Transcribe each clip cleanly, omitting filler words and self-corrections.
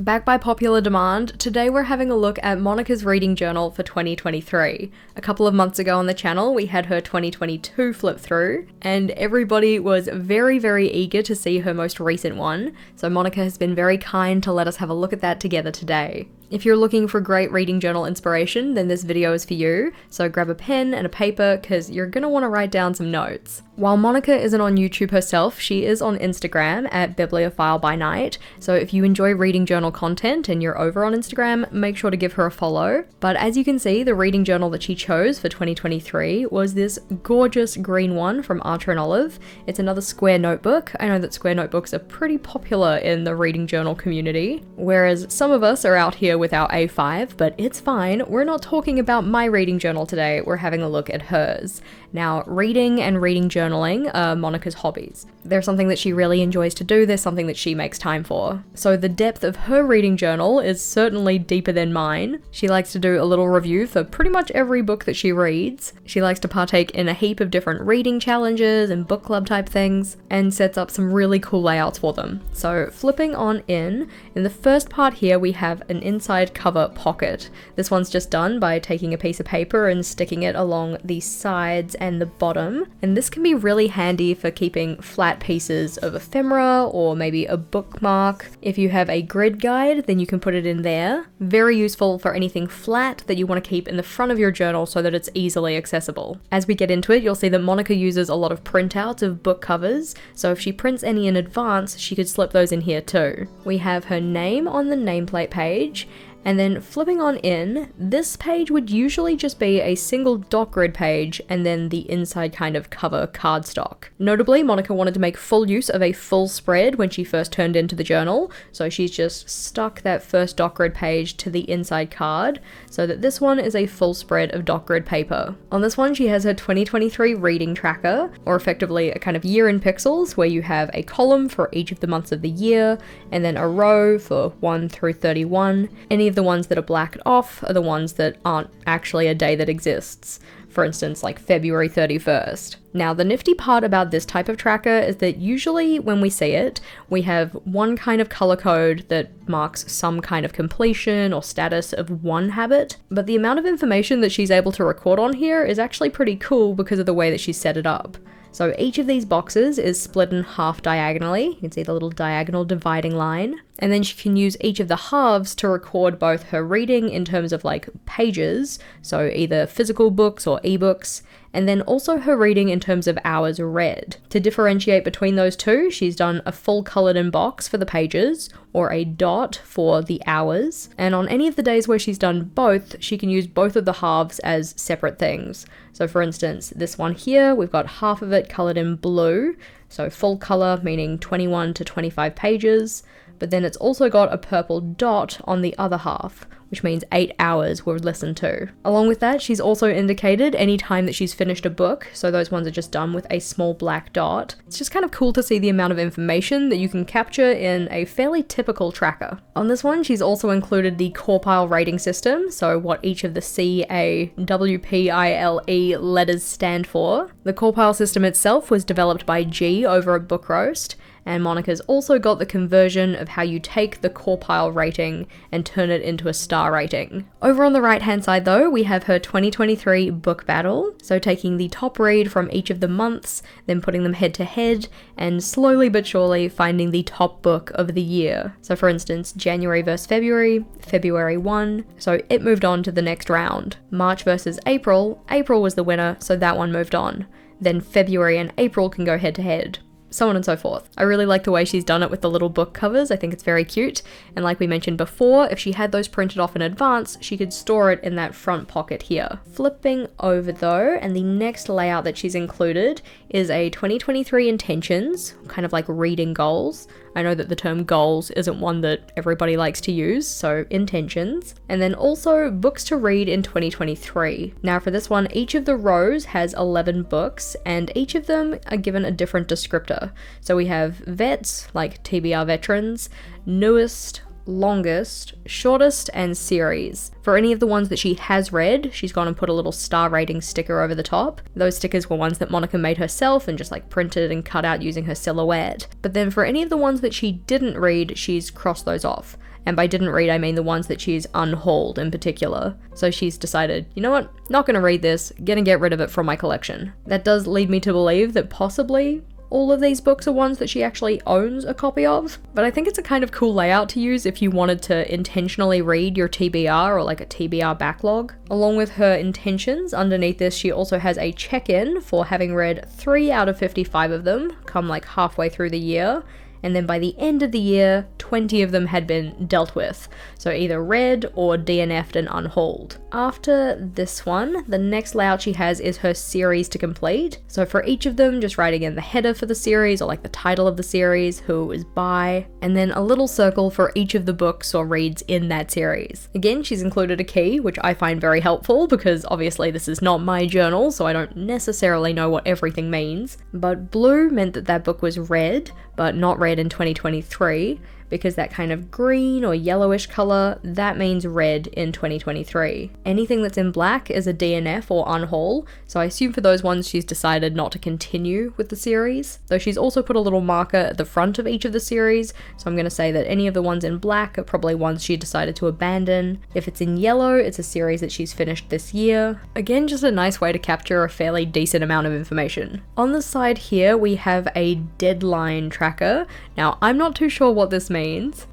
Back by popular demand, today we're having a look at Monica's reading journal for 2023. A couple of months ago on the channel, we had her 2022 flip through, and everybody was very eager to see her most recent one, so Monica has been very kind to let us have a look at that together today. If you're looking for great reading journal inspiration, then this video is for you, so grab a pen and a paper because you're gonna want to write down some notes. While Monica isn't on YouTube herself, she is on Instagram at Bibliophilebynight, so if you enjoy reading journal content and you're over on Instagram, make sure to give her a follow. But as you can see, the reading journal that she chose for 2023 was this gorgeous green one from Archer and Olive. It's another square notebook. I know that square notebooks are pretty popular in the reading journal community, whereas some of us are out here with our A5, but it's fine. We're not talking about my reading journal today, we're having a look at hers. Now, reading and reading journaling are Monica's hobbies. They're something that she really enjoys to do, they're something that she makes time for. So the depth of her reading journal is certainly deeper than mine. She likes to do a little review for pretty much every book that she reads. She likes to partake in a heap of different reading challenges and book club type things, and sets up some really cool layouts for them. So flipping on in the first part here we have an inside cover pocket. This one's just done by taking a piece of paper and sticking it along the sides and the bottom, and this can be really handy for keeping flat pieces of ephemera or maybe a bookmark. If you have a grid guide, then you can put it in there. Very useful for anything flat that you want to keep in the front of your journal so that it's easily accessible. As we get into it, you'll see that Monica uses a lot of printouts of book covers, so if she prints any in advance, she could slip those in here too. We have her name on the nameplate page, and then flipping on in, this page would usually just be a single dot grid page and then the inside kind of cover cardstock. Notably, Monica wanted to make full use of a full spread when she first turned into the journal, so she's just stuck that first dot grid page to the inside card so that this one is a full spread of dot grid paper. On this one, she has her 2023 reading tracker, or effectively a kind of year in pixels where you have a column for each of the months of the year and then a row for 1 through 31. Any of the ones that are blacked off are the ones that aren't actually a day that exists. For instance, like February 31st. Now, the nifty part about this type of tracker is that usually when we see it, we have one kind of color code that marks some kind of completion or status of one habit, but the amount of information that she's able to record on here is actually pretty cool because of the way that she's set it up. So each of these boxes is split in half diagonally. You can see the little diagonal dividing line. And then she can use each of the halves to record both her reading in terms of like pages, so either physical books or ebooks, and then also her reading in terms of hours read. To differentiate between those two, she's done a full colored in box for the pages, or a dot for the hours, and on any of the days where she's done both, she can use both of the halves as separate things. So for instance, this one here, we've got half of it colored in blue, so full color meaning 21 to 25 pages, but then it's also got a purple dot on the other half, which means 8 hours were listened to. Along with that, she's also indicated any time that she's finished a book, so those ones are just done with a small black dot. It's just kind of cool to see the amount of information that you can capture in a fairly typical tracker. On this one, she's also included the Corpile rating system, so what each of the C, A, W, P, I, L, E letters stand for. The Corpile system itself was developed by G over at Book Roast, and Monica's also got the conversion of how you take the Corpile rating and turn it into a star rating. Over on the right hand side though, we have her 2023 book battle, so taking the top read from each of the months, then putting them head to head, and slowly but surely finding the top book of the year. So for instance, January versus February, February won, so it moved on to the next round. March versus April, April was the winner, so that one moved on. Then February and April can go head to head. So on and so forth. I really like the way she's done it with the little book covers. I think it's very cute. And like we mentioned before, if she had those printed off in advance, she could store it in that front pocket here. Flipping over though, and the next layout that she's included is a 2023 intentions, kind of like reading goals. I know that the term goals isn't one that everybody likes to use, so intentions. And then also books to read in 2023. Now for this one, each of the rows has 11 books, and each of them are given a different descriptor. So we have vets, like TBR veterans, newest, longest, shortest, and series. For any of the ones that she has read, she's gone and put a little star rating sticker over the top. Those stickers were ones that Monica made herself and just like printed and cut out using her silhouette. But then for any of the ones that she didn't read, she's crossed those off. And by didn't read, I mean the ones that she's unhauled in particular. So she's decided, you know what, not gonna read this, gonna get rid of it from my collection. That does lead me to believe that possibly all of these books are ones that she actually owns a copy of, but I think it's a kind of cool layout to use if you wanted to intentionally read your TBR or like a TBR backlog. Along with her intentions, underneath this she also has a check-in for having read 3 out of 55 of them, come like halfway through the year, and then by the end of the year, 20 of them had been dealt with, so either read or DNF'd and unhauled. After this one, the next layout she has is her series to complete, so for each of them, just writing in the header for the series, or like the title of the series, who it was by, and then a little circle for each of the books or reads in that series. Again, she's included a key, which I find very helpful, because obviously this is not my journal, so I don't necessarily know what everything means, but blue meant that that book was read, but not read in 2023, because that kind of green or yellowish color, that means read in 2023. Anything that's in black is a DNF or unhaul, so I assume for those ones she's decided not to continue with the series, though she's also put a little marker at the front of each of the series, so I'm going to say that any of the ones in black are probably ones she decided to abandon. If it's in yellow, it's a series that she's finished this year. Again, just a nice way to capture a fairly decent amount of information. On the side here, we have a deadline tracker. Now, I'm not too sure what this means,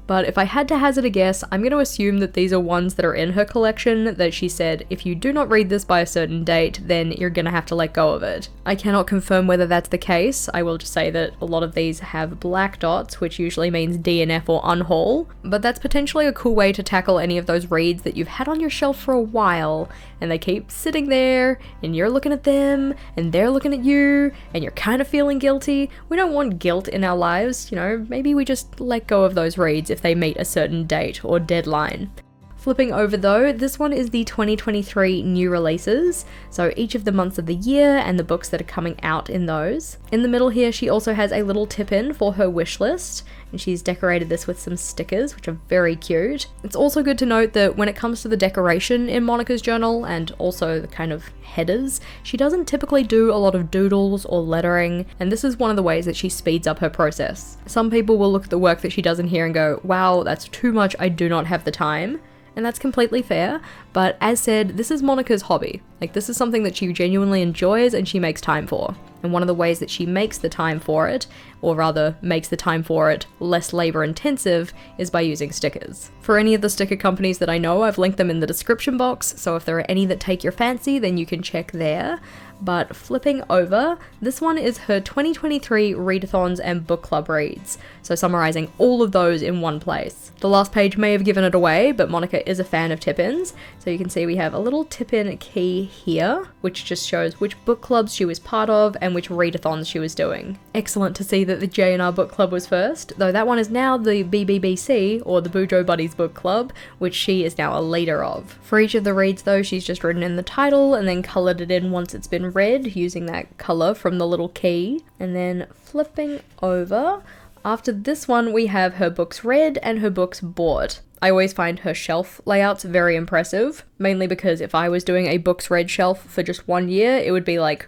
but if I had to hazard a guess, I'm going to assume that these are ones that are in her collection that she said, if you do not read this by a certain date, then you're going to have to let go of it. I cannot confirm whether that's the case. I will just say that a lot of these have black dots, which usually means DNF or unhaul, but that's potentially a cool way to tackle any of those reads that you've had on your shelf for a while, and they keep sitting there, and you're looking at them, and they're looking at you, and you're kind of feeling guilty. We don't want guilt in our lives, you know, maybe we just let go of those reads if they meet a certain date or deadline. Flipping over though, this one is the 2023 new releases, so each of the months of the year and the books that are coming out in those. In the middle here, she also has a little tip-in for her wish list, and she's decorated this with some stickers, which are very cute. It's also good to note that when it comes to the decoration in Monica's journal, and also the kind of headers, she doesn't typically do a lot of doodles or lettering, and this is one of the ways that she speeds up her process. Some people will look at the work that she does in here and go, wow, that's too much, I do not have the time. And that's completely fair, but as said, this is Monica's hobby. Like, this is something that she genuinely enjoys and she makes time for. And one of the ways that she makes the time for it, or rather makes the time for it less labor intensive, is by using stickers. For any of the sticker companies that I know, I've linked them in the description box, so if there are any that take your fancy, then you can check there. But flipping over, this one is her 2023 Readathons and book club reads, so summarizing all of those in one place. The last page may have given it away, but Monica is a fan of tip-ins, so you can see we have a little tip-in key here, which just shows which book clubs she was part of and which readathons she was doing. Excellent to see that the J&R book club was first, though that one is now the BBBC, or the Bujo Buddies book club, which she is now a leader of. For each of the reads though, she's just written in the title and then coloured it in once it's been read using that colour from the little key. And then flipping over, after this one we have her books read and her books bought. I always find her shelf layouts very impressive, mainly because if I was doing a books read shelf for just 1 year, it would be like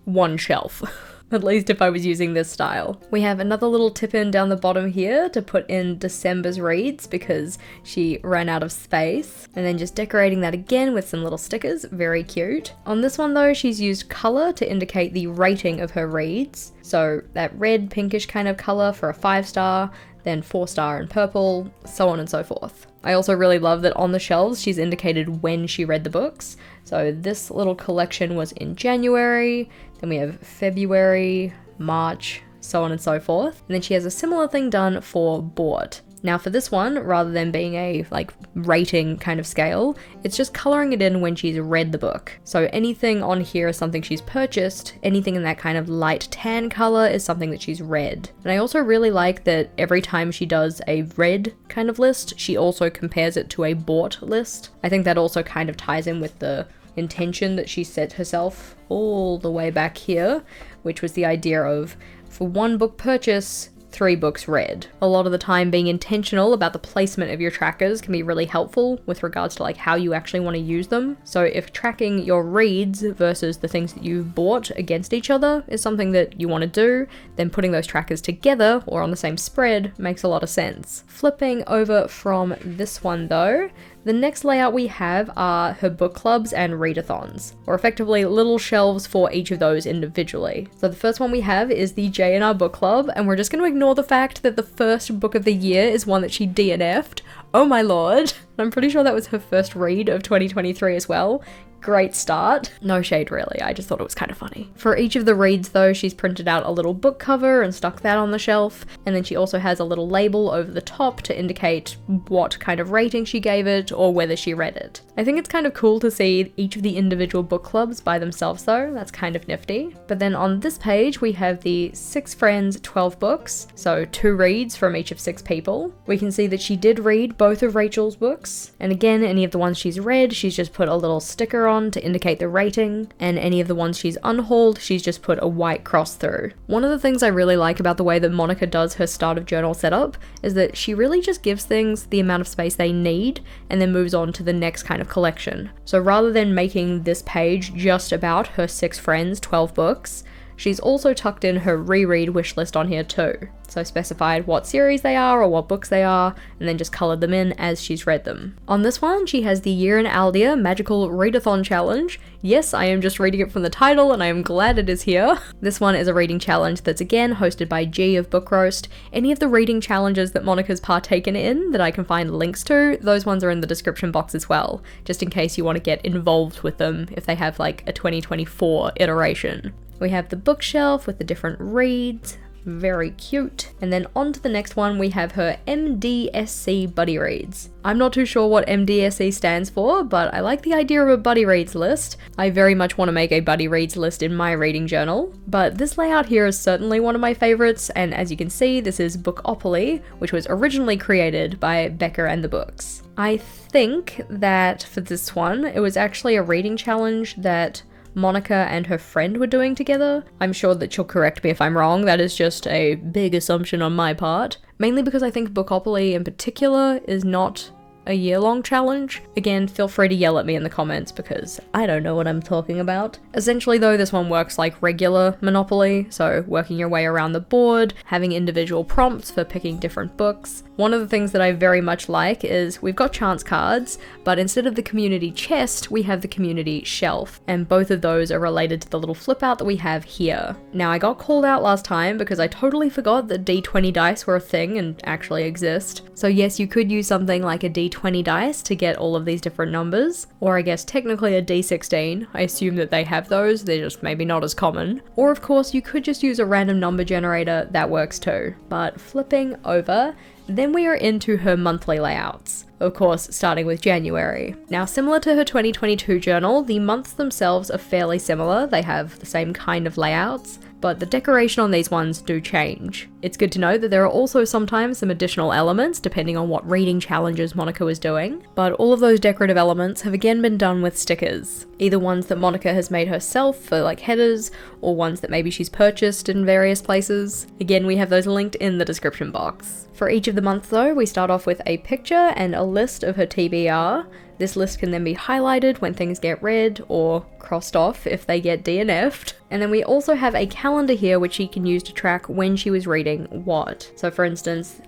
one shelf. At least if I was using this style. We have another little tip-in down the bottom here to put in December's reads because she ran out of space. And then just decorating that again with some little stickers, very cute. On this one though, she's used colour to indicate the rating of her reads. So that red, pinkish kind of colour for a 5-star, then 4-star and purple, so on and so forth. I also really love that on the shelves she's indicated when she read the books. So this little collection was in January, then we have February, March, so on and so forth. And then she has a similar thing done for bought. Now for this one, rather than being a like rating kind of scale, it's just colouring it in when she's read the book. So anything on here is something she's purchased, anything in that kind of light tan colour is something that she's read. And I also really like that every time she does a read kind of list, she also compares it to a bought list. I think that also kind of ties in with the intention that she set herself all the way back here, which was the idea of for one book purchase, 3 books read. A lot of the time being intentional about the placement of your trackers can be really helpful with regards to like how you actually want to use them. So if tracking your reads versus the things that you've bought against each other is something that you want to do, then putting those trackers together or on the same spread makes a lot of sense. Flipping over from this one though, the next layout we have are her book clubs and readathons, or effectively little shelves for each of those individually. So the first one we have is the J&R book club, and we're just going to ignore the fact that the first book of the year is one that she DNF'd. Oh my lord. I'm pretty sure that was her first read of 2023 as well. Great start. No shade really, I just thought it was kind of funny. For each of the reads though, she's printed out a little book cover and stuck that on the shelf, and then she also has a little label over the top to indicate what kind of rating she gave it or whether she read it. I think it's kind of cool to see each of the individual book clubs by themselves though, that's kind of nifty. But then on this page we have the 6 friends, 12 books, so 2 reads from each of 6 people. We can see that she did read both of Rachel's books, and again any of the ones she's read, she's just put a little sticker on to indicate the rating, and any of the ones she's unhauled, she's just put a white cross through. One of the things I really like about the way that Monica does her start of journal setup is that she really just gives things the amount of space they need and then moves on to the next kind of collection. So rather than making this page just about her 6 friends, 12 books, she's also tucked in her reread wishlist on here too. So specified what series they are or what books they are, and then just coloured them in as she's read them. On this one, she has the Year in Aeldia Magical Readathon Challenge. Yes, I am just reading it from the title and I am glad it is here. This one is a reading challenge that's again hosted by G of Book Roast. Any of the reading challenges that Monica's partaken in that I can find links to, those ones are in the description box as well, just in case you want to get involved with them if they have like a 2024 iteration. We have the bookshelf with the different reads, very cute. And then on to the next one, we have her MDSC buddy reads. I'm not too sure what MDSC stands for, but I like the idea of a buddy reads list. I very much want to make a buddy reads list in my reading journal, but this layout here is certainly one of my favorites, and as you can see, this is Bookopoly, which was originally created by Becker and the Books. I think that for this one, it was actually a reading challenge that Monica and her friend were doing together. I'm sure that she'll correct me if I'm wrong, that is just a big assumption on my part. Mainly because I think Bookopoly in particular is not a year-long challenge. Again, feel free to yell at me in the comments because I don't know what I'm talking about. Essentially though, this one works like regular Monopoly, so working your way around the board, having individual prompts for picking different books. One of the things that I very much like is we've got chance cards, but instead of the community chest, we have the community shelf, and both of those are related to the little flip out that we have here. Now, I got called out last time because I totally forgot that D20 dice were a thing and actually exist. So yes, you could use something like a D20 dice to get all of these different numbers, or I guess technically a D16. I assume that they have those, they're just maybe not as common. Or of course, you could just use a random number generator, that works too. But flipping over, then we are into her monthly layouts. Of course, starting with January. Now, similar to her 2022 journal, the months themselves are fairly similar. They have the same kind of layouts, but the decoration on these ones do change. It's good to note that there are also sometimes some additional elements depending on what reading challenges Monica was doing, but all of those decorative elements have again been done with stickers. Either ones that Monica has made herself for like headers, or ones that maybe she's purchased in various places. Again, we have those linked in the description box. For each of the months though, we start off with a picture and a list of her TBR. This list can then be highlighted when things get read or crossed off if they get DNF'd. And then we also have a calendar here which she can use to track when she was reading what. So for instance,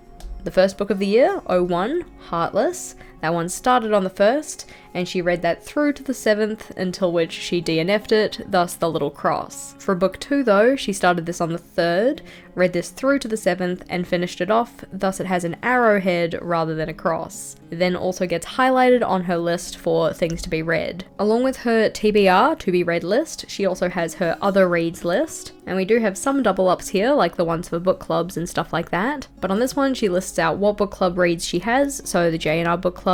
the first book of the year, 01, Heartless, that one started on the 1st, and she read that through to the 7th until which she DNF'd it, thus the little cross. For book 2 though, she started this on the 3rd, read this through to the 7th and finished it off, thus it has an arrowhead rather than a cross. It then also gets highlighted on her list for things to be read. Along with her TBR, to be read list, she also has her other reads list, and we do have some double ups here, like the ones for book clubs and stuff like that, but on this one she lists out what book club reads she has, so the J&R book club,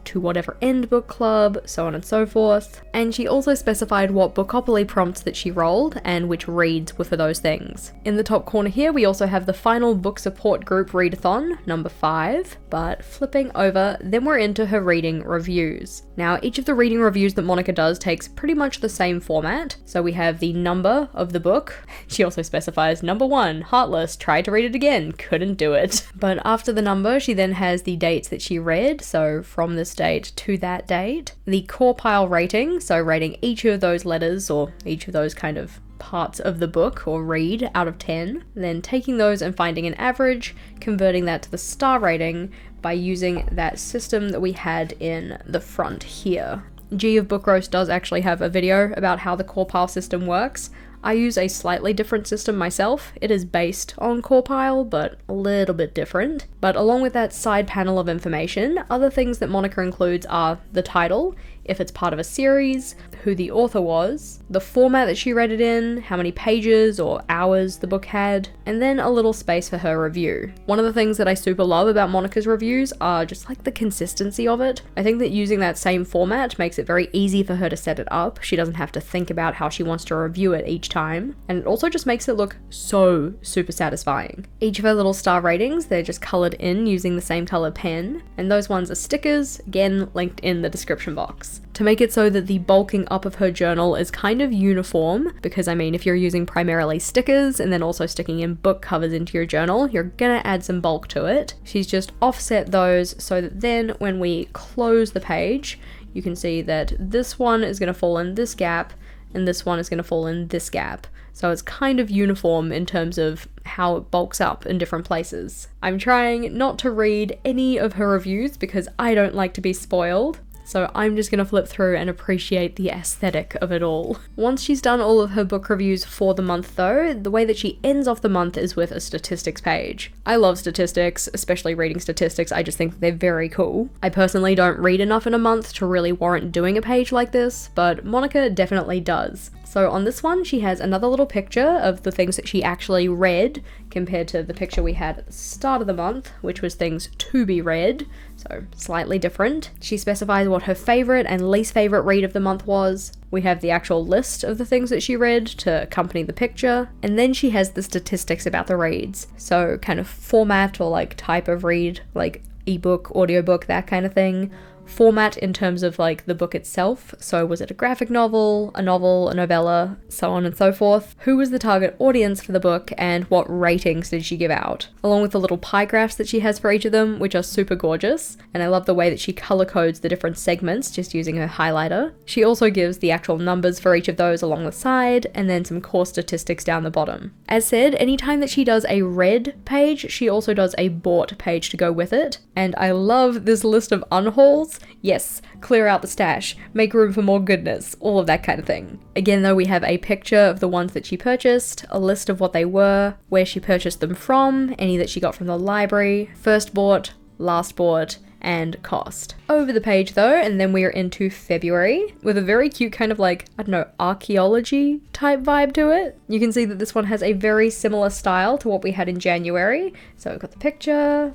to whatever end book club, so on and so forth. And she also specified what Bookopoly prompts that she rolled and which reads were for those things. In the top corner here we also have the final book support group readathon, number 5, but flipping over, then we're into her reading reviews. Now each of the reading reviews that Monica does takes pretty much the same format, so we have the number of the book, She also specifies number 1, heartless, tried to read it again, couldn't do it. But after the number, she then has the dates that she read, so from this date to that date. The core pile rating, so rating each of those letters or each of those kind of parts of the book or read out of 10, then taking those and finding an average, converting that to the star rating by using that system that we had in the front here. G of Book Roast does actually have a video about how the core pile system works. I use a slightly different system myself. It is based on core pile, but a little bit different. But along with that side panel of information, other things that Monica includes are the title, if it's part of a series, who the author was, the format that she read it in, how many pages or hours the book had, and then a little space for her review. One of the things that I super love about Monica's reviews are just like the consistency of it. I think that using that same format makes it very easy for her to set it up. She doesn't have to think about how she wants to review it each time, and it also just makes it look so super satisfying. Each of her little star ratings, they're just colored in using the same color pen, and those ones are stickers, again linked in the description box. To make it so that the bulking up of her journal is kind of uniform, because I mean, if you're using primarily stickers and then also sticking in book covers into your journal, you're gonna add some bulk to it. She's just offset those so that then when we close the page, you can see that this one is gonna fall in this gap and this one is gonna fall in this gap. So it's kind of uniform in terms of how it bulks up in different places. I'm trying not to read any of her reviews because I don't like to be spoiled. So I'm just gonna flip through and appreciate the aesthetic of it all. Once she's done all of her book reviews for the month though, the way that she ends off the month is with a statistics page. I love statistics, especially reading statistics. I just think they're very cool. I personally don't read enough in a month to really warrant doing a page like this, but Monica definitely does. So on this one, she has another little picture of the things that she actually read compared to the picture we had at the start of the month, which was things to be read, so slightly different. She specifies what her favorite and least favorite read of the month was. We have the actual list of the things that she read to accompany the picture, and then she has the statistics about the reads. So kind of format or like type of read, like ebook, audiobook, that kind of thing. Format in terms of like the book itself, so was it a graphic novel, a novella, so on and so forth. Who was the target audience for the book and what ratings did she give out? Along with the little pie graphs that she has for each of them, which are super gorgeous, and I love the way that she color codes the different segments just using her highlighter. She also gives the actual numbers for each of those along the side and then some core statistics down the bottom. As said, anytime that she does a read page, she also does a bought page to go with it, and I love this list of unhauls. Yes, clear out the stash, make room for more goodness, all of that kind of thing. Again though, we have a picture of the ones that she purchased, a list of what they were, where she purchased them from, any that she got from the library, first bought, last bought, and cost. Over the page though, and then we are into February with a very cute kind of like, I don't know, archaeology type vibe to it. You can see that this one has a very similar style to what we had in January. So we've got the picture,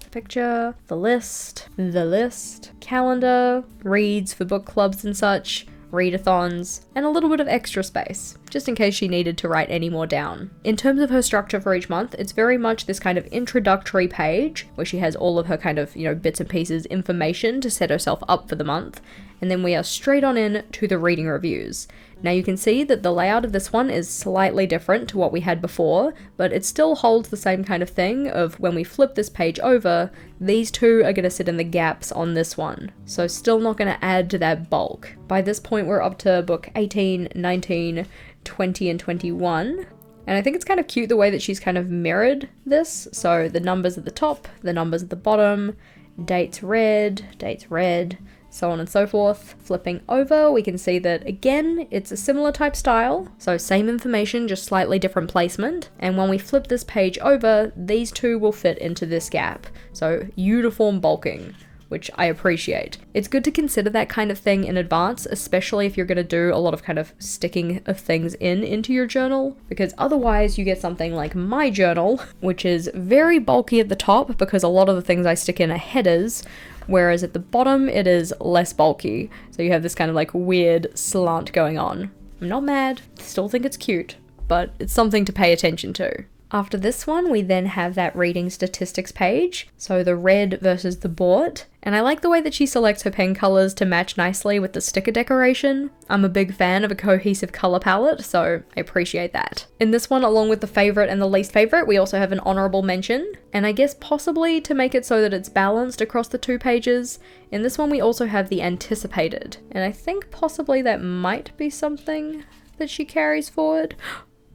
the list, calendar, reads for book clubs and such, readathons, and a little bit of extra space, just in case she needed to write any more down. In terms of her structure for each month, it's very much this kind of introductory page where she has all of her kind of, bits and pieces information to set herself up for the month, and then we are straight on in to the reading reviews. Now you can see that the layout of this one is slightly different to what we had before, but it still holds the same kind of thing of when we flip this page over, these two are going to sit in the gaps on this one. So still not going to add to that bulk. By this point we're up to book 18, 19, 20 and 21. And I think it's kind of cute the way that she's kind of mirrored this. So the numbers at the top, the numbers at the bottom, dates read, so on and so forth. Flipping over, we can see that again, it's a similar type style. So same information, just slightly different placement. And when we flip this page over, these two will fit into this gap. So uniform bulking, which I appreciate. It's good to consider that kind of thing in advance, especially if you're going to do a lot of kind of sticking of things into your journal, because otherwise you get something like my journal, which is very bulky at the top because a lot of the things I stick in are headers, whereas at the bottom it is less bulky. So you have this kind of like weird slant going on. I'm not mad, still think it's cute, but it's something to pay attention to. After this one, we then have that reading statistics page, so the red versus the bought. And I like the way that she selects her pen colors to match nicely with the sticker decoration. I'm a big fan of a cohesive color palette, so I appreciate that. In this one, along with the favorite and the least favorite, we also have an honorable mention. And I guess possibly to make it so that it's balanced across the 2 pages, in this one we also have the anticipated. And I think possibly that might be something that she carries forward,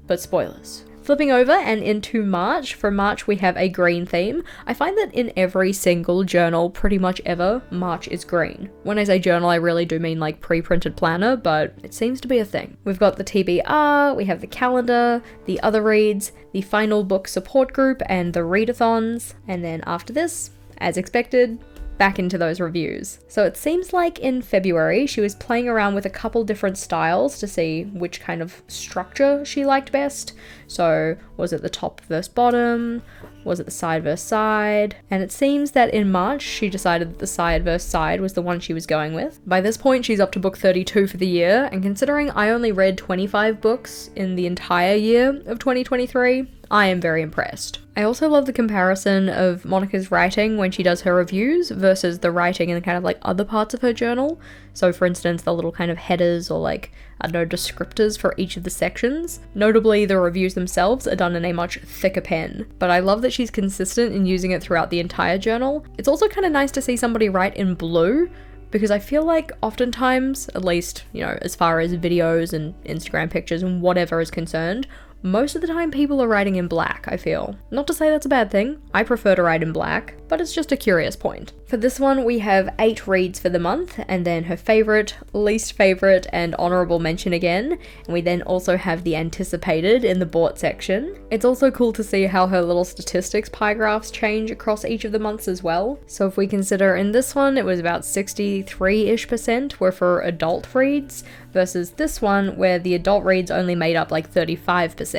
but spoilers. Flipping over and into March, for March we have a green theme. I find that in every single journal, pretty much ever, March is green. When I say journal, I really do mean like pre-printed planner, but it seems to be a thing. We've got the TBR, we have the calendar, the other reads, the final book support group, and the Readathons. And then after this, as expected, back into those reviews. So it seems like in February she was playing around with a couple different styles to see which kind of structure she liked best. So was it the top versus bottom? Was it the side versus side? And it seems that in March she decided that the side versus side was the one she was going with. By this point she's up to book 32 for the year, and considering I only read 25 books in the entire year of 2023, I am very impressed. I also love the comparison of Monica's writing when she does her reviews versus the writing in kind of like other parts of her journal. So for instance, the little kind of headers or like, I don't know, descriptors for each of the sections. Notably, the reviews themselves are done in a much thicker pen, but I love that she's consistent in using it throughout the entire journal. It's also kind of nice to see somebody write in blue, because I feel like oftentimes, at least, you know, as far as videos and Instagram pictures and whatever is concerned, most of the time people are writing in black, I feel. Not to say that's a bad thing, I prefer to write in black, but it's just a curious point. For this one, we have 8 reads for the month, and then her favorite, least favorite, and honorable mention again. And we then also have the anticipated in the bought section. It's also cool to see how her little statistics pie graphs change across each of the months as well. So if we consider in this one, it was about 63-ish% were for adult reads, versus this one where the adult reads only made up like 35%.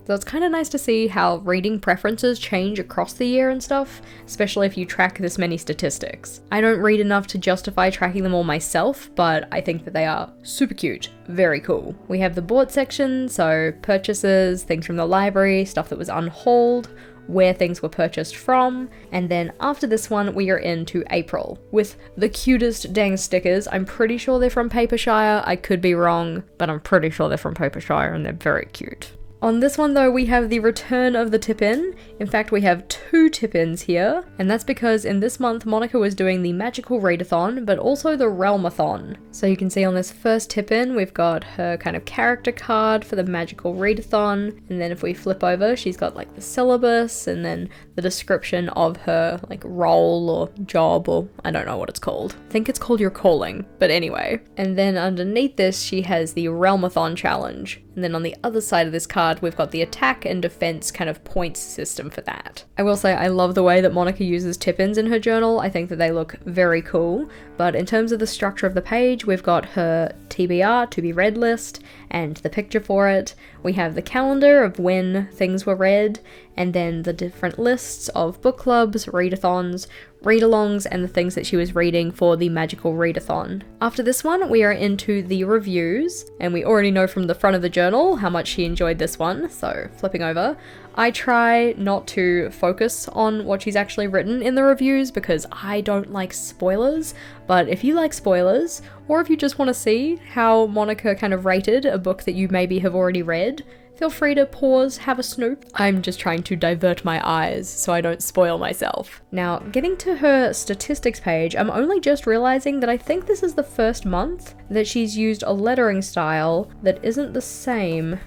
So it's kind of nice to see how reading preferences change across the year and stuff, especially if you track this many statistics. I don't read enough to justify tracking them all myself, but I think that they are super cute, very cool. We have the bought section, so purchases, things from the library, stuff that was unhauled, where things were purchased from, and then after this one we are into April with the cutest dang stickers. I'm pretty sure they're from Papershire, I could be wrong, but I'm pretty sure they're from Papershire and they're very cute. On this one though, we have the return of the tip-in. In fact, we have 2 tip-ins here, and that's because in this month Monica was doing the magical readathon, but also the realmathon. So you can see on this first tip-in, we've got her kind of character card for the magical readathon, and then if we flip over, she's got like the syllabus, and then the description of her like role or job, or I don't know what it's called. I think it's called your calling, but anyway. And then underneath this, she has the realmathon challenge. And then on the other side of this card, we've got the attack and defense kind of points system for that. I will say I love the way that Monica uses tip-ins in her journal. I think that they look very cool. But in terms of the structure of the page, we've got her TBR, to be read list, and the picture for it. We have the calendar of when things were read, and then the different lists of book clubs, readathons, read-alongs, and the things that she was reading for the magical readathon. After this one, we are into the reviews, and we already know from the front of the journal how much she enjoyed this one, so flipping over. I try not to focus on what she's actually written in the reviews because I don't like spoilers, but if you like spoilers, or if you just want to see how Monica kind of rated a book that you maybe have already read, feel free to pause, have a snoop. I'm just trying to divert my eyes so I don't spoil myself. Now, getting to her statistics page, I'm only just realizing that I think this is the first month that she's used a lettering style that isn't the same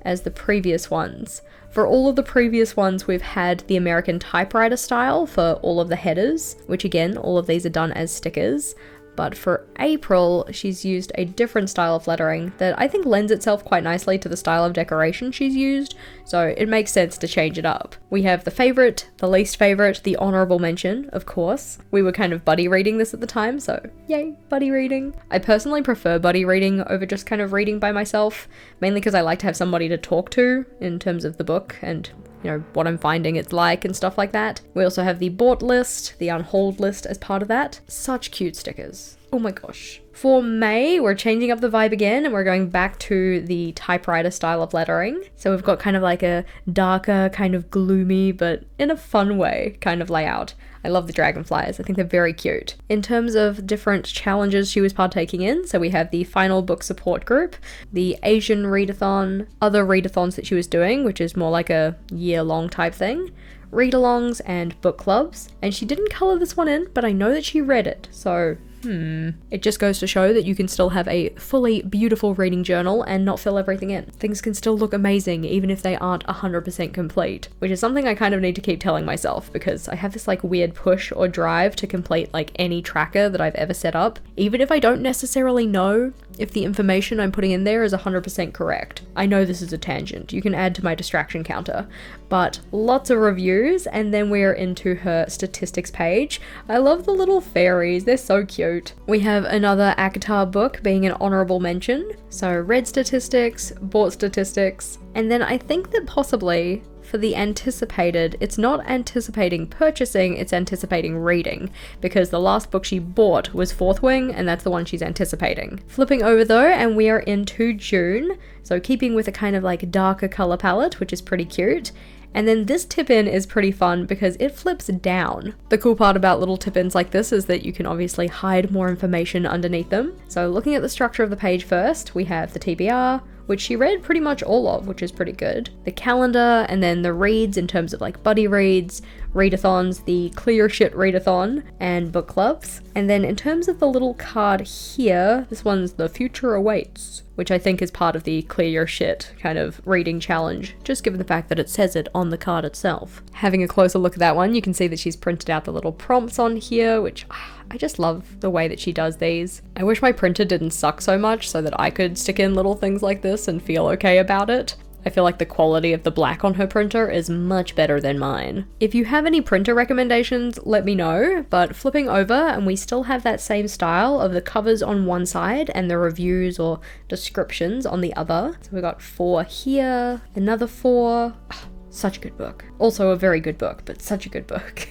as the previous ones. For all of the previous ones, we've had the American typewriter style for all of the headers, which again, all of these are done as stickers. But for April, she's used a different style of lettering that I think lends itself quite nicely to the style of decoration she's used, so it makes sense to change it up. We have the favorite, the least favorite, the honorable mention, of course. We were kind of buddy reading this at the time, so yay, buddy reading. I personally prefer buddy reading over just kind of reading by myself, mainly because I like to have somebody to talk to in terms of the book and what I'm finding it's like and stuff like that. We also have the bought list, the unhauled list as part of that. Such cute stickers. Oh my gosh. For May, we're changing up the vibe again and we're going back to the typewriter style of lettering. So we've got kind of like a darker, kind of gloomy, but in a fun way kind of layout. I love the dragonflies. I think they're very cute. In terms of different challenges she was partaking in, so we have the final book support group, the Asian readathon, other readathons that she was doing, which is more like a year-long type thing, read-alongs and book clubs. And she didn't colour this one in, but I know that she read it, so it just goes to show that you can still have a fully beautiful reading journal and not fill everything in. Things can still look amazing even if they aren't 100% complete, which is something I kind of need to keep telling myself because I have this like weird push or drive to complete like any tracker that I've ever set up, even if I don't necessarily know if the information I'm putting in there is 100% correct. I know this is a tangent, you can add to my distraction counter, but lots of reviews, and then we're into her statistics page. I love the little fairies, they're so cute. We have another ACOTAR book being an honorable mention, so read statistics, bought statistics, and then I think that possibly for the anticipated, it's not anticipating purchasing, it's anticipating reading, because the last book she bought was Fourth Wing, and that's the one she's anticipating. Flipping over though, and we are into June, so keeping with a kind of like darker color palette, which is pretty cute. And then this tip-in is pretty fun because it flips down. The cool part about little tip-ins like this is that you can obviously hide more information underneath them. So looking at the structure of the page first, we have the TBR, which she read pretty much all of, which is pretty good. The calendar, and then the reads in terms of like buddy reads, readathons, the clear shit readathon, and book clubs. And then in terms of the little card here, this one's The Future Awaits, which I think is part of the clear your shit kind of reading challenge, just given the fact that it says it on the card itself. Having a closer look at that one, you can see that she's printed out the little prompts on here, which I just love the way that she does these. I wish my printer didn't suck so much so that I could stick in little things like this and feel okay about it. I feel like the quality of the black on her printer is much better than mine. If you have any printer recommendations, let me know, but flipping over and we still have that same style of the covers on one side and the reviews or descriptions on the other. So we got 4 here, another 4. Such a good book. Also a very good book, but such a good book.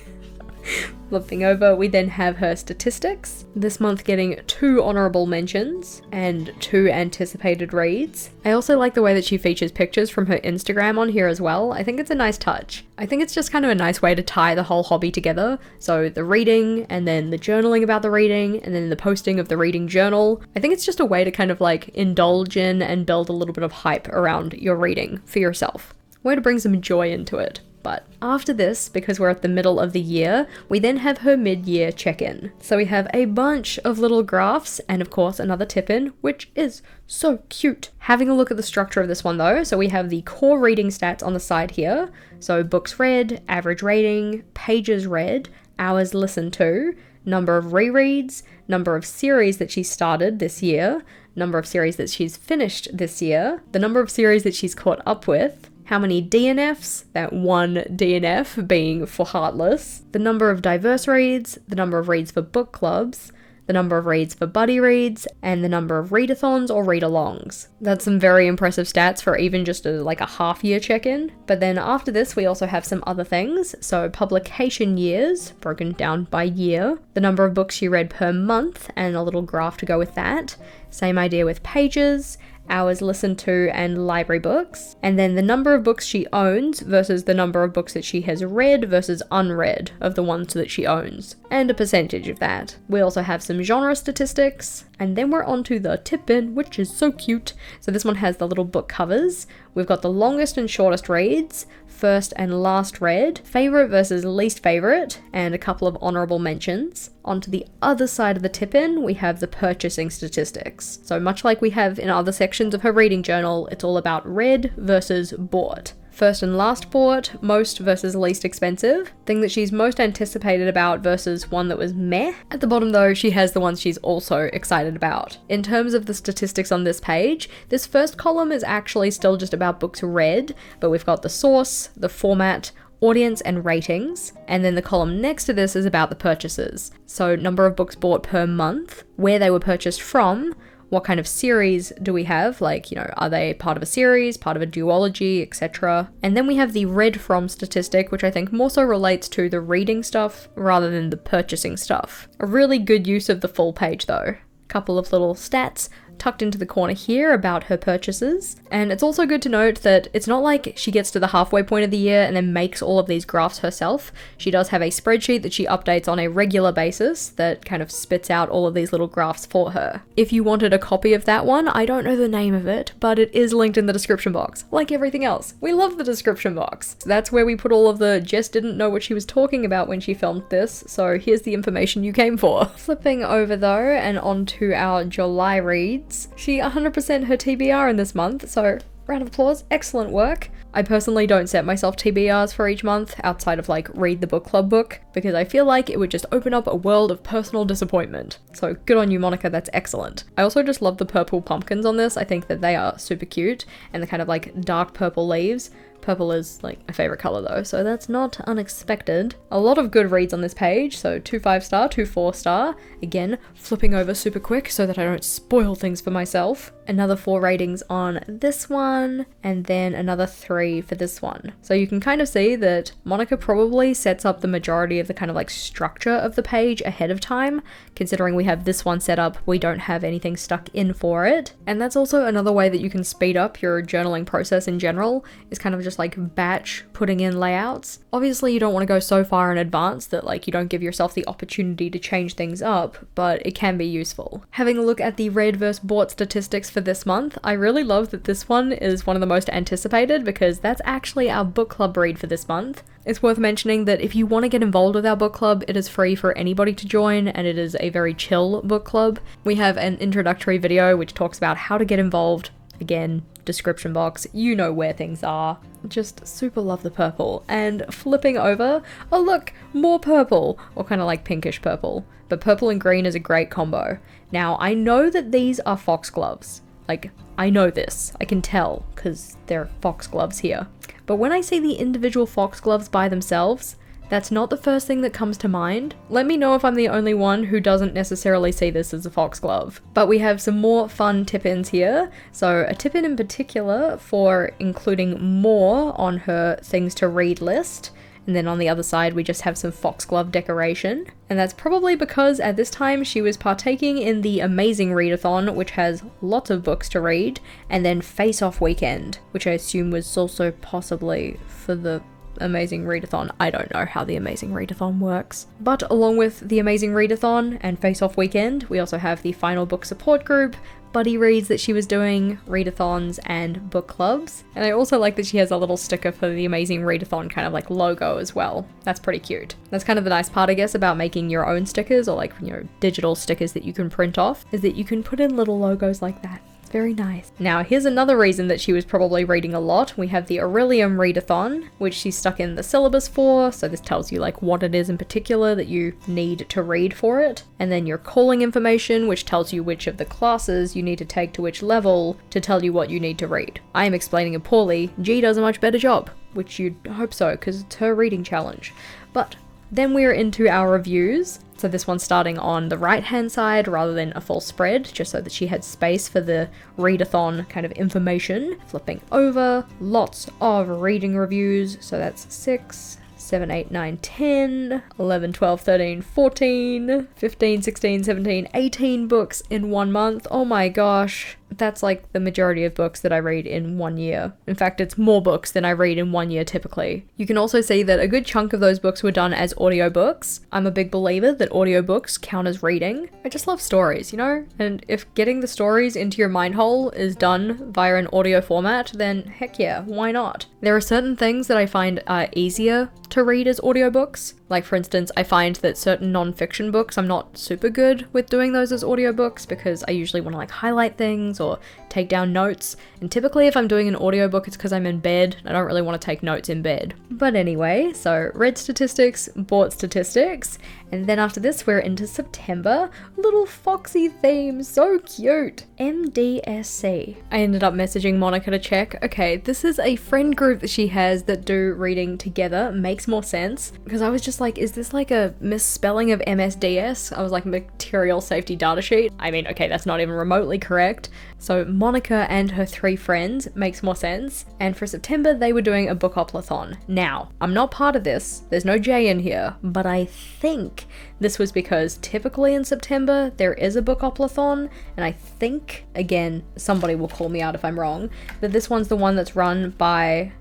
Flipping over, we then have her statistics. This month getting 2 honorable mentions and 2 anticipated reads. I also like the way that she features pictures from her Instagram on here as well. I think it's a nice touch. I think it's just kind of a nice way to tie the whole hobby together. So the reading, and then the journaling about the reading, and then the posting of the reading journal. I think it's just a way to kind of like indulge in and build a little bit of hype around your reading for yourself. Way to bring some joy into it. But after this, because we're at the middle of the year, we then have her mid-year check-in. So we have a bunch of little graphs and of course another tip-in, which is so cute. Having a look at the structure of this one though, so we have the core reading stats on the side here. So books read, average rating, pages read, hours listened to, number of rereads, number of series that she started this year, number of series that she's finished this year, the number of series that she's caught up with, how many DNFs, that one DNF being for Heartless, the number of diverse reads, the number of reads for book clubs, the number of reads for buddy reads, and the number of readathons or read-alongs. That's some very impressive stats for even just like a half-year check-in. But then after this, we also have some other things. So publication years, broken down by year, the number of books she read per month, and a little graph to go with that. Same idea with pages, hours listened to, and library books, and then the number of books she owns versus the number of books that she has read versus unread of the ones that she owns, and a percentage of that. We also have some genre statistics, and then we're on to the tip-in, which is so cute. So this one has the little book covers. We've got the longest and shortest reads, first and last read, favorite versus least favorite, and a couple of honorable mentions. Onto the other side of the tip-in, we have the purchasing statistics. So much like we have in other sections of her reading journal, it's all about read versus bought. First and last bought, most versus least expensive, thing that she's most anticipated about versus one that was meh. At the bottom though, she has the ones she's also excited about. In terms of the statistics on this page, this first column is actually still just about books read, but we've got the source, the format, audience and ratings, and then the column next to this is about the purchases. So number of books bought per month, where they were purchased from, what kind of series do we have, like, you know, are they part of a series, part of a duology, etc. And then we have the read from statistic, which I think more so relates to the reading stuff rather than the purchasing stuff. A really good use of the full page though. Couple of little stats tucked into the corner here about her purchases. And it's also good to note that it's not like she gets to the halfway point of the year and then makes all of these graphs herself. She does have a spreadsheet that she updates on a regular basis that kind of spits out all of these little graphs for her. If you wanted a copy of that one, I don't know the name of it, but it is linked in the description box. Like everything else, we love the description box. So that's where we put all of the Jess didn't know what she was talking about when she filmed this, so here's the information you came for. Flipping over though and onto our July reads. She 100% her TBR in this month, so round of applause, excellent work. I personally don't set myself TBRs for each month outside of like read the book club book because I feel like it would just open up a world of personal disappointment. So good on you, Monica, that's excellent. I also just love the purple pumpkins on this. I think that they are super cute and the kind of like dark purple leaves. Purple is like my favorite color though, so that's not unexpected. A lot of good reads on this page, so 2 5-star, 2 4-star. Again, flipping over super quick so that I don't spoil things for myself. Another 4 ratings on this one, and then another 3 for this one. So you can kind of see that Monica probably sets up the majority of the kind of like structure of the page ahead of time, considering we have this one set up, we don't have anything stuck in for it. And that's also another way that you can speed up your journaling process in general, is kind of just like batch putting in layouts. Obviously you don't want to go so far in advance that like you don't give yourself the opportunity to change things up, but it can be useful. Having a look at the read versus bought statistics for this month, I really love that this one is one of the most anticipated because that's actually our book club read for this month. It's worth mentioning that if you want to get involved with our book club, it is free for anybody to join and it is a very chill book club. We have an introductory video which talks about how to get involved. Again, description box, you know where things are. Just super love the purple. And flipping over, oh look, more purple, or kind of like pinkish purple. But purple and green is a great combo. Now, I know that these are foxgloves. Like, I know this, I can tell, because they're foxgloves here. But when I see the individual foxgloves by themselves, that's not the first thing that comes to mind. Let me know if I'm the only one who doesn't necessarily see this as a foxglove. But we have some more fun tip-ins here. So a tip-in in particular for including more on her things to read list. And then on the other side, we just have some foxglove decoration. And that's probably because at this time she was partaking in the Amazing Readathon, which has lots of books to read, and then Face Off Weekend, which I assume was also possibly for the Amazing Readathon. I don't know how the Amazing Readathon works. But along with the Amazing Readathon and Face Off Weekend, we also have the final book support group, buddy reads that she was doing, readathons, and book clubs. And I also like that she has a little sticker for the Amazing Readathon kind of like logo as well. That's pretty cute. That's kind of the nice part, I guess, about making your own stickers or like, you know, digital stickers that you can print off, is that you can put in little logos like that. Very nice. Now, here's another reason that she was probably reading a lot. We have the Aurelium Readathon, which she stuck in the syllabus for, so this tells you like what it is in particular that you need to read for it. And then your calling information, which tells you which of the classes you need to take to which level to tell you what you need to read. I am explaining it poorly. G does a much better job, which you'd hope so, because it's her reading challenge. But then we're into our reviews. So this one's starting on the right hand side rather than a full spread, just so that she had space for the readathon kind of information. Flipping over, lots of reading reviews. So that's 6, 7, 8, 9, 10, 11, 12, 13, 14, 15, 16, 17, 18 books in 1 month. Oh my gosh. That's like the majority of books that I read in 1 year. In fact, it's more books than I read in 1 year typically. You can also see that a good chunk of those books were done as audiobooks. I'm a big believer that audiobooks count as reading. I just love stories, you know? And if getting the stories into your mind hole is done via an audio format, then heck yeah, why not? There are certain things that I find are easier to read as audiobooks. Like for instance, I find that certain non-fiction books, I'm not super good with doing those as audiobooks because I usually want to like highlight things read-alongs or take down notes. And typically if I'm doing an audiobook, it's because I'm in bed. I don't really want to take notes in bed. But anyway, so read statistics, bought statistics, and then after this we're into September. Little foxy theme, so cute. MDSC. I ended up messaging Monica to check. Okay, this is a friend group that she has that do reading together. Makes more sense. Because I was just like, is this like a misspelling of MSDS? I was like, material safety data sheet. I mean, okay, that's not even remotely correct. So Monica and her 3 friends makes more sense. And for September, they were doing a Bookopoly-thon. Now, I'm not part of this. There's no J in here, but I think this was because typically in September, there is a Bookopoly-thon. And I think, again, somebody will call me out if I'm wrong, that this one's the one that's run by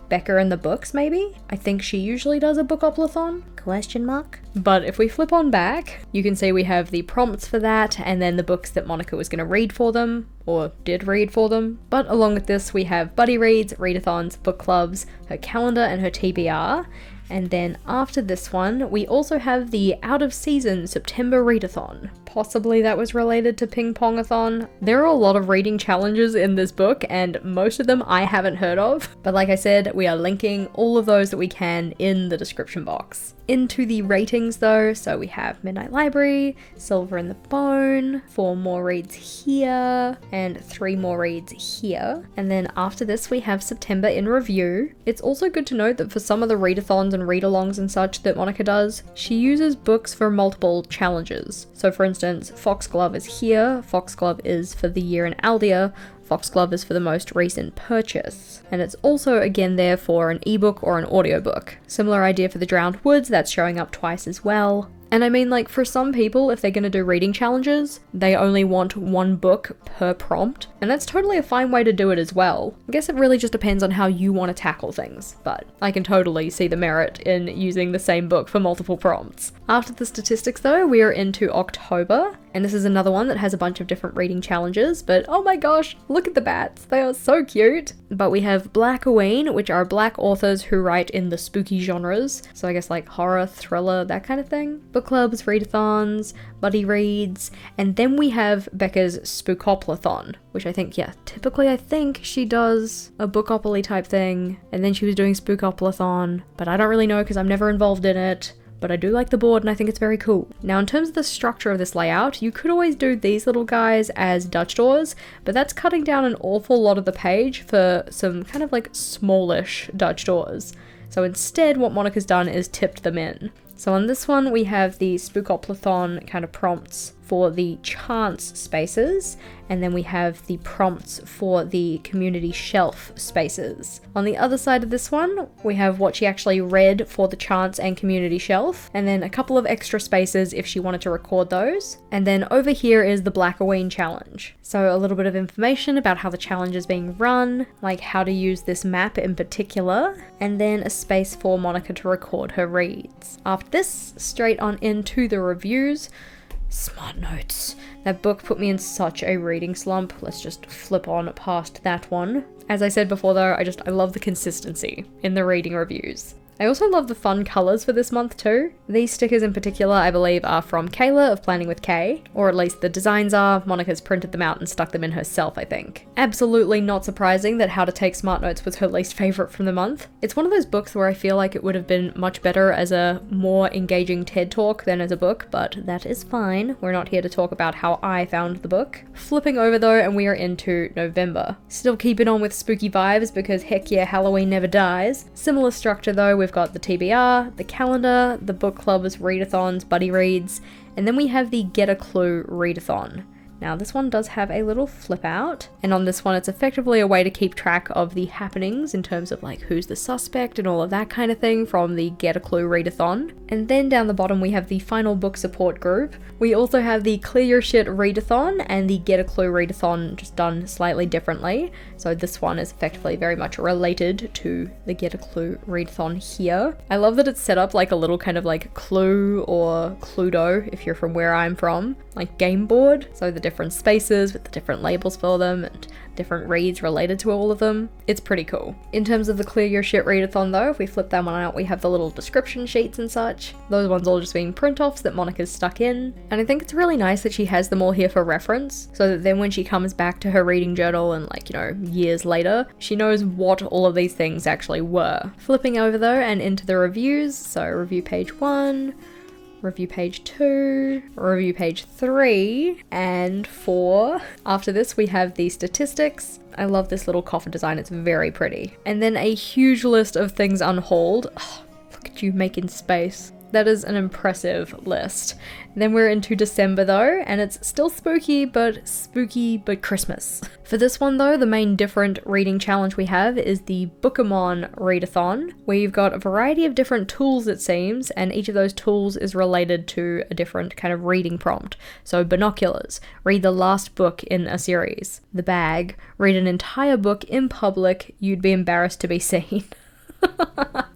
Becca in the books, maybe? I think she usually does a Bookopoly-thon? Question mark? But if we flip on back, you can see we have the prompts for that and then the books that Monica was going to read for them, or did read for them. But along with this, we have buddy reads, readathons, book clubs, her calendar and her TBR. And then after this one, we also have the out of season September readathon. Possibly that was related to Ping Pongathon. There are a lot of reading challenges in this book and most of them I haven't heard of. But like I said, we are linking all of those that we can in the description box. Into the ratings though, so we have Midnight Library, Silver in the Bone, 4 more reads here, and 3 more reads here. And then after this we have September in review. It's also good to note that for some of the readathons and read-alongs and such that Monica does, she uses books for multiple challenges. So for instance, Foxglove is here, Foxglove is for the year in Aeldia, Foxglove is for the most recent purchase. And it's also again there for an ebook or an audiobook. Similar idea for the Drowned Woods, that's showing up twice as well. And I mean, like, for some people, if they're gonna do reading challenges, they only want 1 book per prompt, and that's totally a fine way to do it as well. I guess it really just depends on how you want to tackle things, but I can totally see the merit in using the same book for multiple prompts. After the statistics though, we are into October, and this is another one that has a bunch of different reading challenges, but oh my gosh, look at the bats, they are so cute. But we have Blackoween, which are Black authors who write in the spooky genres, so I guess like horror, thriller, that kind of thing. Book clubs, readathons, buddy reads, and then we have Becca's Spookopoly-thon, which I think, yeah, typically I think she does a Bookopoly type thing, and then she was doing Spookopoly-thon, but I don't really know because I'm never involved in it. But I do like the board and I think it's very cool. Now in terms of the structure of this layout, you could always do these little guys as Dutch doors, but that's cutting down an awful lot of the page for some kind of like smallish Dutch doors. So instead what Monica's done is tipped them in. So on this one we have the Spookopoly-thon kind of prompts for the chance spaces, and then we have the prompts for the community shelf spaces. On the other side of this one, we have what she actually read for the chance and community shelf, and then a couple of extra spaces if she wanted to record those. And then over here is the Blackoween challenge. So a little bit of information about how the challenge is being run, like how to use this map in particular, and then a space for Monica to record her reads. After this, straight on into the reviews. Smart notes. That book put me in such a reading slump. Let's just flip on past that one. As I said before though, I love the consistency in the reading reviews. I also love the fun colours for this month too. These stickers in particular I believe are from Kayla of Planning with Kay, or at least the designs are. Monica's printed them out and stuck them in herself, I think. Absolutely not surprising that How to Take Smart Notes was her least favourite from the month. It's one of those books where I feel like it would have been much better as a more engaging TED Talk than as a book, but that is fine. We're not here to talk about how I found the book. Flipping over though, and we are into November. Still keeping on with spooky vibes because heck yeah, Halloween never dies. Similar structure though, we've got the TBR, the calendar, the book clubs, readathons, buddy reads, and then we have the Get a Clue readathon. Now this one does have a little flip out, and on this one it's effectively a way to keep track of the happenings in terms of like who's the suspect and all of that kind of thing from the Get a Clue readathon. And then down the bottom we have the final book support group. We also have the Clear Your Shit readathon and the Get a Clue readathon, just done slightly differently. So this one is effectively very much related to the Get a Clue readathon here. I love that it's set up like a little kind of like Clue or Cluedo if you're from where I'm from, like game board. So the different different spaces with the different labels for them and different reads related to all of them. It's pretty cool. In terms of the Clear Your Shit readathon though, if we flip that one out, we have the little description sheets and such. Those ones all just being print-offs that Monica's stuck in. And I think it's really nice that she has them all here for reference, so that then when she comes back to her reading journal and years later, she knows what all of these things actually were. Flipping over though and into the reviews, so review page 1, review page 2, review page 3, and 4. After this we have the statistics. I love this little coffer design, it's very pretty. And then a huge list of things unhauled. Oh, look at you making space. That is an impressive list. Then we're into December though, and it's still spooky but Christmas. For this one though, the main different reading challenge we have is the Bookemon Readathon, where you've got a variety of different tools it seems, and each of those tools is related to a different kind of reading prompt. So binoculars, read the last book in a series. The bag, read an entire book in public you'd be embarrassed to be seen.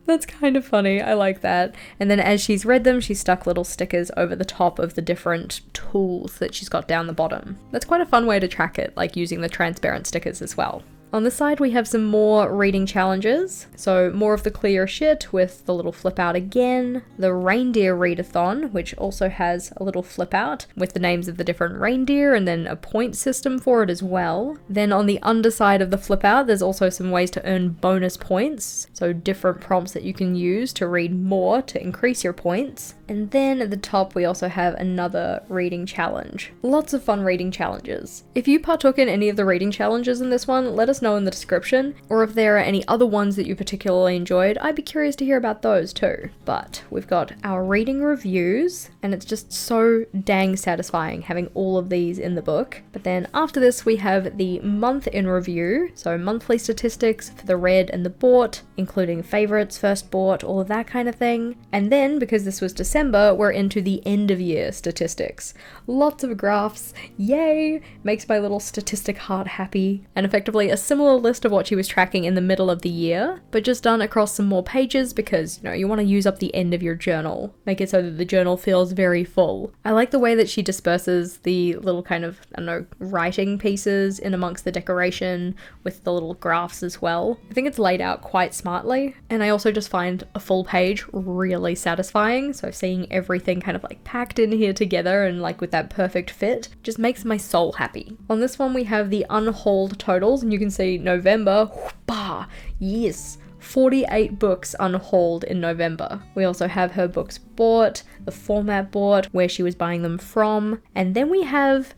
That's kind of funny, I like that. And then as she's read them, she's stuck little stickers over the top of the different tools that she's got down the bottom. That's quite a fun way to track it, like using the transparent stickers as well. On this side we have some more reading challenges, so more of the Clear Shit with the little flip out again, the Reindeer Readathon, which also has a little flip out with the names of the different reindeer and then a point system for it as well. Then on the underside of the flip out there's also some ways to earn bonus points, so different prompts that you can use to read more to increase your points. And then at the top we also have another reading challenge. Lots of fun reading challenges. If you partook in any of the reading challenges in this one, let us know in the description, or if there are any other ones that you particularly enjoyed, I'd be curious to hear about those too. But we've got our reading reviews, and it's just so dang satisfying having all of these in the book. But then after this we have the month in review, so monthly statistics for the read and the bought, including favorites, first bought, all of that kind of thing. And then, because this was December, we're into the end of year statistics. Lots of graphs, yay! Makes my little statistic heart happy. And effectively a similar list of what she was tracking in the middle of the year, but just done across some more pages because, you want to use up the end of your journal. Make it so that the journal feels very full. I like the way that she disperses the little kind of, writing pieces in amongst the decoration with the little graphs as well. I think it's laid out quite smartly, and I also just find a full page really satisfying, so seeing everything kind of packed in here together and with that perfect fit just makes my soul happy. On this one we have the unhauled totals, and you can see November, yes, 48 books unhauled in November. We also have her books bought, the format bought, where she was buying them from, and then we have,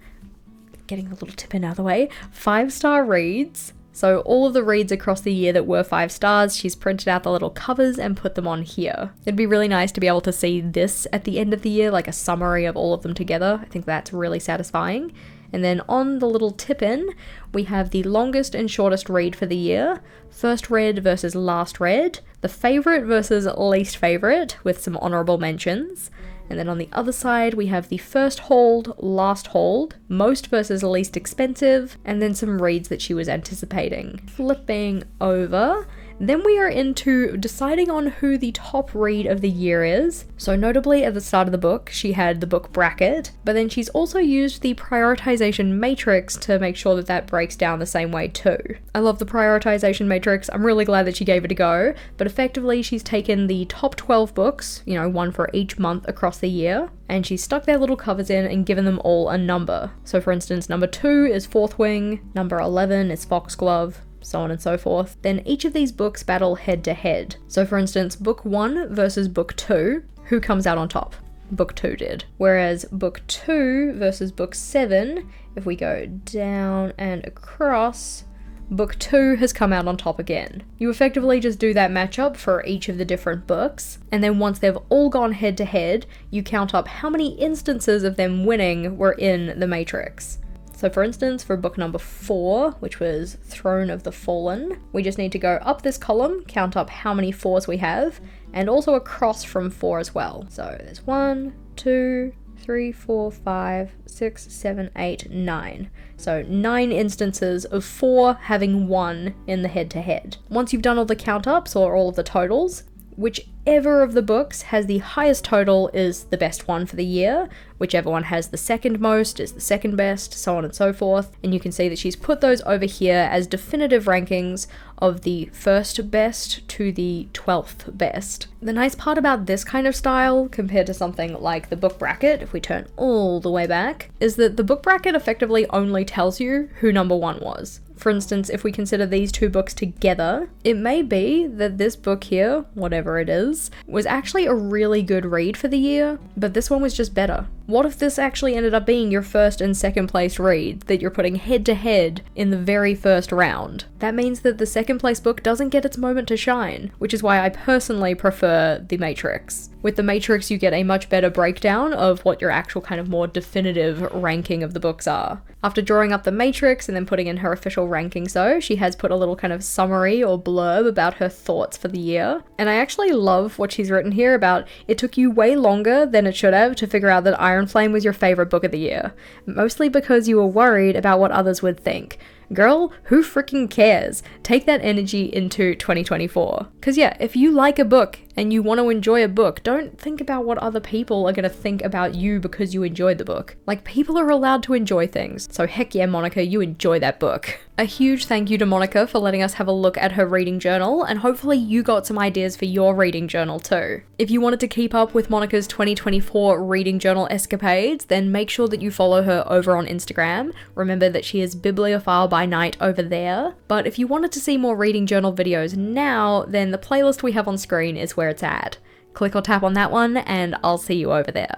getting a little tip in out of the way, 5-star reads. So all of the reads across the year that were 5 stars, she's printed out the little covers and put them on here. It'd be really nice to be able to see this at the end of the year, like a summary of all of them together. I think that's really satisfying. And then on the little tip-in, we have the longest and shortest read for the year, first read versus last read, the favourite versus least favourite, with some honourable mentions. And then on the other side, we have the first hold, last hold, most versus least expensive, and then some reads that she was anticipating. Flipping over, then we are into deciding on who the top read of the year is. So notably at the start of the book, she had the book bracket, but then she's also used the prioritization matrix to make sure that that breaks down the same way too. I love the prioritization matrix. I'm really glad that she gave it a go, but effectively she's taken the top 12 books, one for each month across the year, and she's stuck their little covers in and given them all a number. So for instance, number 2 is Fourth Wing, number 11 is Foxglove, so on and so forth. Then each of these books battle head to head. So for instance, book 1 versus book 2, who comes out on top? Book 2 did. Whereas book 2 versus book 7, if we go down and across, book 2 has come out on top again. You effectively just do that matchup for each of the different books, and then once they've all gone head to head, you count up how many instances of them winning were in the matrix. So for instance, for book number 4, which was Throne of the Fallen, we just need to go up this column, count up how many 4s we have, and also across from 4 as well. So there's 1, 2, 3, 4, 5, 6, 7, 8, 9. So 9 instances of 4 having won in the head-to-head. Once you've done all the count-ups or all of the totals, whichever of the books has the highest total is the best one for the year, whichever one has the second most is the second best, so on and so forth. And you can see that she's put those over here as definitive rankings of the first best to the 12th best. The nice part about this kind of style, compared to something like the book bracket, if we turn all the way back, is that the book bracket effectively only tells you who number one was. For instance, if we consider these two books together, it may be that this book here, whatever it is, was actually a really good read for the year, but this one was just better. What if this actually ended up being your first and second place read that you're putting head to head in the very first round? That means that the second place book doesn't get its moment to shine, which is why I personally prefer The Matrix. With The Matrix, you get a much better breakdown of what your actual kind of more definitive ranking of the books are. After drawing up The Matrix and then putting in her official rankings though, she has put a little kind of summary or blurb about her thoughts for the year. And I actually love what she's written here about it took you way longer than it should have to figure out that Iron Flame was your favorite book of the year. Mostly because you were worried about what others would think. Girl, who freaking cares? Take that energy into 2024. Cause yeah, if you like a book and you want to enjoy a book, don't think about what other people are going to think about you because you enjoyed the book. Like, people are allowed to enjoy things. So heck yeah, Monica, you enjoy that book. A huge thank you to Monica for letting us have a look at her reading journal, and hopefully you got some ideas for your reading journal too. If you wanted to keep up with Monica's 2024 reading journal escapades, then make sure that you follow her over on Instagram. Remember that she is Bibliophilebynight over there. But if you wanted to see more reading journal videos now, then the playlist we have on screen is where it's at. Click or tap on that one and I'll see you over there.